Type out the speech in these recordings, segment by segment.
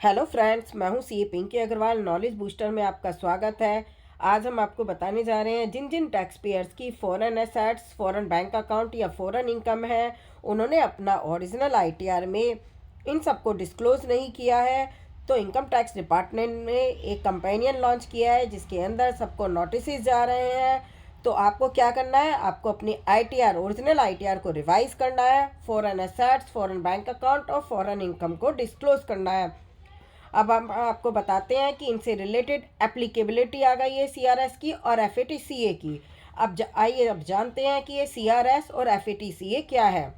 Hello friends, मैं हूं CA Pinky Agarwal. Knowledge booster में आपका स्वागत है। आज हम आपको बताने जा रहे हैं जिन जिन टैक्स पेयर्स की foreign assets, foreign bank account या फॉरेन इनकम है, उन्होंने अपना ओरिजिनल आईटीआर में इन सबको डिस्क्लोज नहीं किया है। तो इनकम टैक्स डिपार्टमेंट ने एक कंपेनियन लॉन्च किया है जिसके अंदर सबको नोटिस जा रहे हैं। तो आपको क्या करना है, आपको अपनी आईटीआर, ओरिजिनल आईटीआर को रिवाइज करना है, foreign assets, foreign bank account और फॉरेन इनकम को डिस्क्लोज करना है। अब हम आपको बताते हैं कि इनसे रिलेटेड एप्लीकेबिलिटी आ गई है सीआरएस की और एफएटीसीए की। आइए अब जानते हैं कि ये सीआरएस और एफएटीसीए क्या है।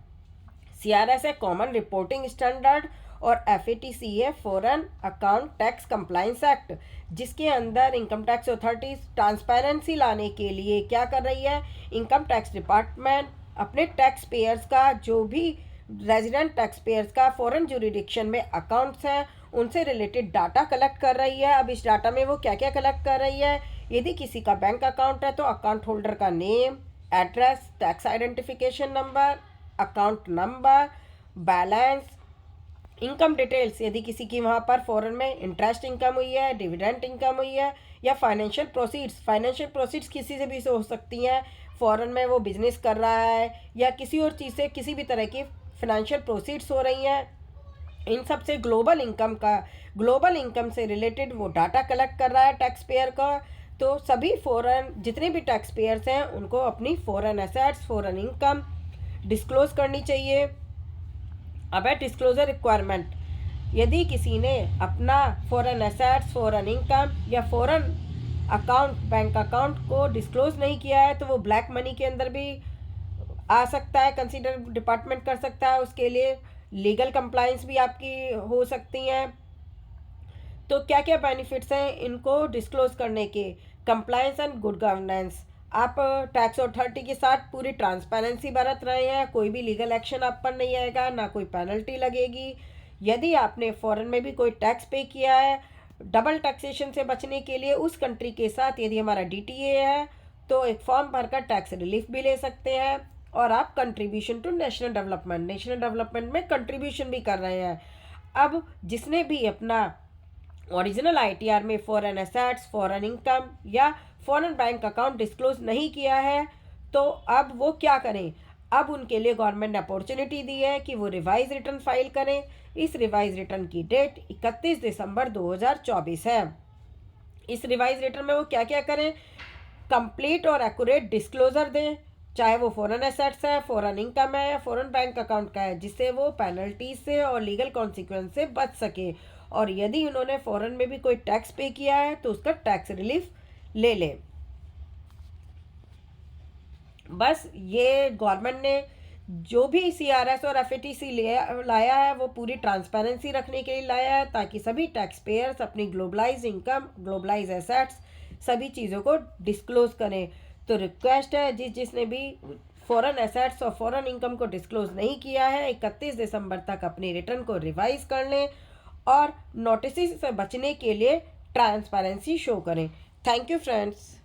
सीआरएस है कॉमन रिपोर्टिंग स्टैंडर्ड और FATCA foreign account tax compliance act, जिसके अंदर इनकम टैक्स अथॉरिटीज ट्रांसपेरेंसी लाने के लिए क्या कर रही है, इनकम टैक्स डिपार्टमेंट अपने टैक्स पेयर्स का, जो भी रेजिडेंट टैक्स पेयर्स का फॉरेन जुरिडिक्शन में अकाउंट्स हैं, उनसे रिलेटेड डाटा कलेक्ट कर रही है। अब इस डाटा में वो क्या क्या कलेक्ट कर रही है, यदि किसी का बैंक अकाउंट है तो अकाउंट होल्डर का name, address, tax identification number, account number, balance, income details, यदि किसी की वहाँ पर फॉरेन में इंटरेस्ट इनकम हुई है, डिविडेंड इनकम हुई है, या फाइनेंशियल प्रोसीड्स किसी से भी हो सकती हैं। फॉरेन में वो बिजनेस कर रहा है या किसी और चीज़ से किसी भी तरह की फाइनेंशियल प्रोसीड्स हो रही हैं, इन सब से ग्लोबल इनकम से रिलेटेड वो डाटा कलेक्ट कर रहा है टैक्स पेयर का। तो सभी फॉरेन जितने भी टैक्स पेयर्स हैं उनको अपनी foreign assets, foreign income disclose करनी चाहिए। अब है डिस्क्लोजर रिक्वायरमेंट। यदि किसी ने अपना फॉरेन एसेट्स, फॉरेन इनकम या फॉरेन अकाउंट, बैंक अकाउंट को डिस्क्लोज नहीं किया है तो वो ब्लैक मनी के अंदर भी आ सकता है, कंसीडर डिपार्टमेंट कर सकता है। उसके लिए लीगल कंप्लाइंस भी आपकी हो सकती हैं। तो क्या क्या बेनिफिट्स हैं इनको डिस्क्लोज करने के, कंप्लायंस एंड गुड गवर्नेंस। आप टैक्स अथॉरिटी के साथ पूरी ट्रांसपेरेंसी बरत रहे हैं, कोई भी लीगल एक्शन आप पर नहीं आएगा, ना कोई पेनल्टी लगेगी। यदि आपने फॉरेन में भी कोई टैक्स पे किया है, डबल टैक्सेशन से बचने के लिए उस कंट्री के साथ यदि हमारा डीटीए है तो एक फॉर्म भरकर टैक्स रिलीफ भी ले सकते हैं। और आप कंट्रीब्यूशन टू नेशनल डेवलपमेंट में कंट्रीब्यूशन भी कर रहे हैं। अब जिसने भी अपना ओरिजिनल आईटीआर में फॉरेन एसेट्स, फॉरेन इनकम या फॉरेन बैंक अकाउंट डिस्क्लोज नहीं किया है, तो अब वो क्या करें। अब उनके लिए गवर्नमेंट ने अपॉर्चुनिटी दी है कि वो रिवाइज रिटर्न फाइल करें। इस रिवाइज रिटर्न की डेट 31 दिसंबर 2024 है। इस रिवाइज रिटर्न में वो क्या क्या करें, कंप्लीट और एक्यूरेट डिस्क्लोजर दें, चाहे वो फॉरेन एसेट्स है, फॉरेन इनकम है या फॉरेन बैंक अकाउंट का है, जिससे वो पेनल्टी से और लीगल कॉन्सिक्वेंस से बच सके। और यदि उन्होंने फॉरेन में भी कोई टैक्स पे किया है तो उसका टैक्स रिलीफ ले लें। बस ये गवर्नमेंट ने जो भी सीआरएस और एफएटीसी लाया है वो पूरी ट्रांसपेरेंसी रखने के लिए लाया है, ताकि सभी टैक्स पेयर्स अपनी ग्लोबलाइज इनकम, ग्लोबलाइज एसेट्स, सभी चीज़ों को डिस्क्लोज करें। तो रिक्वेस्ट है, जिसने भी फॉरेन एसेट्स और फॉरेन इनकम को डिस्क्लोज नहीं किया है, 31 दिसंबर तक अपनी रिटर्न को रिवाइज कर लें और नोटिस से बचने के लिए ट्रांसपेरेंसी शो करें। Thank you friends.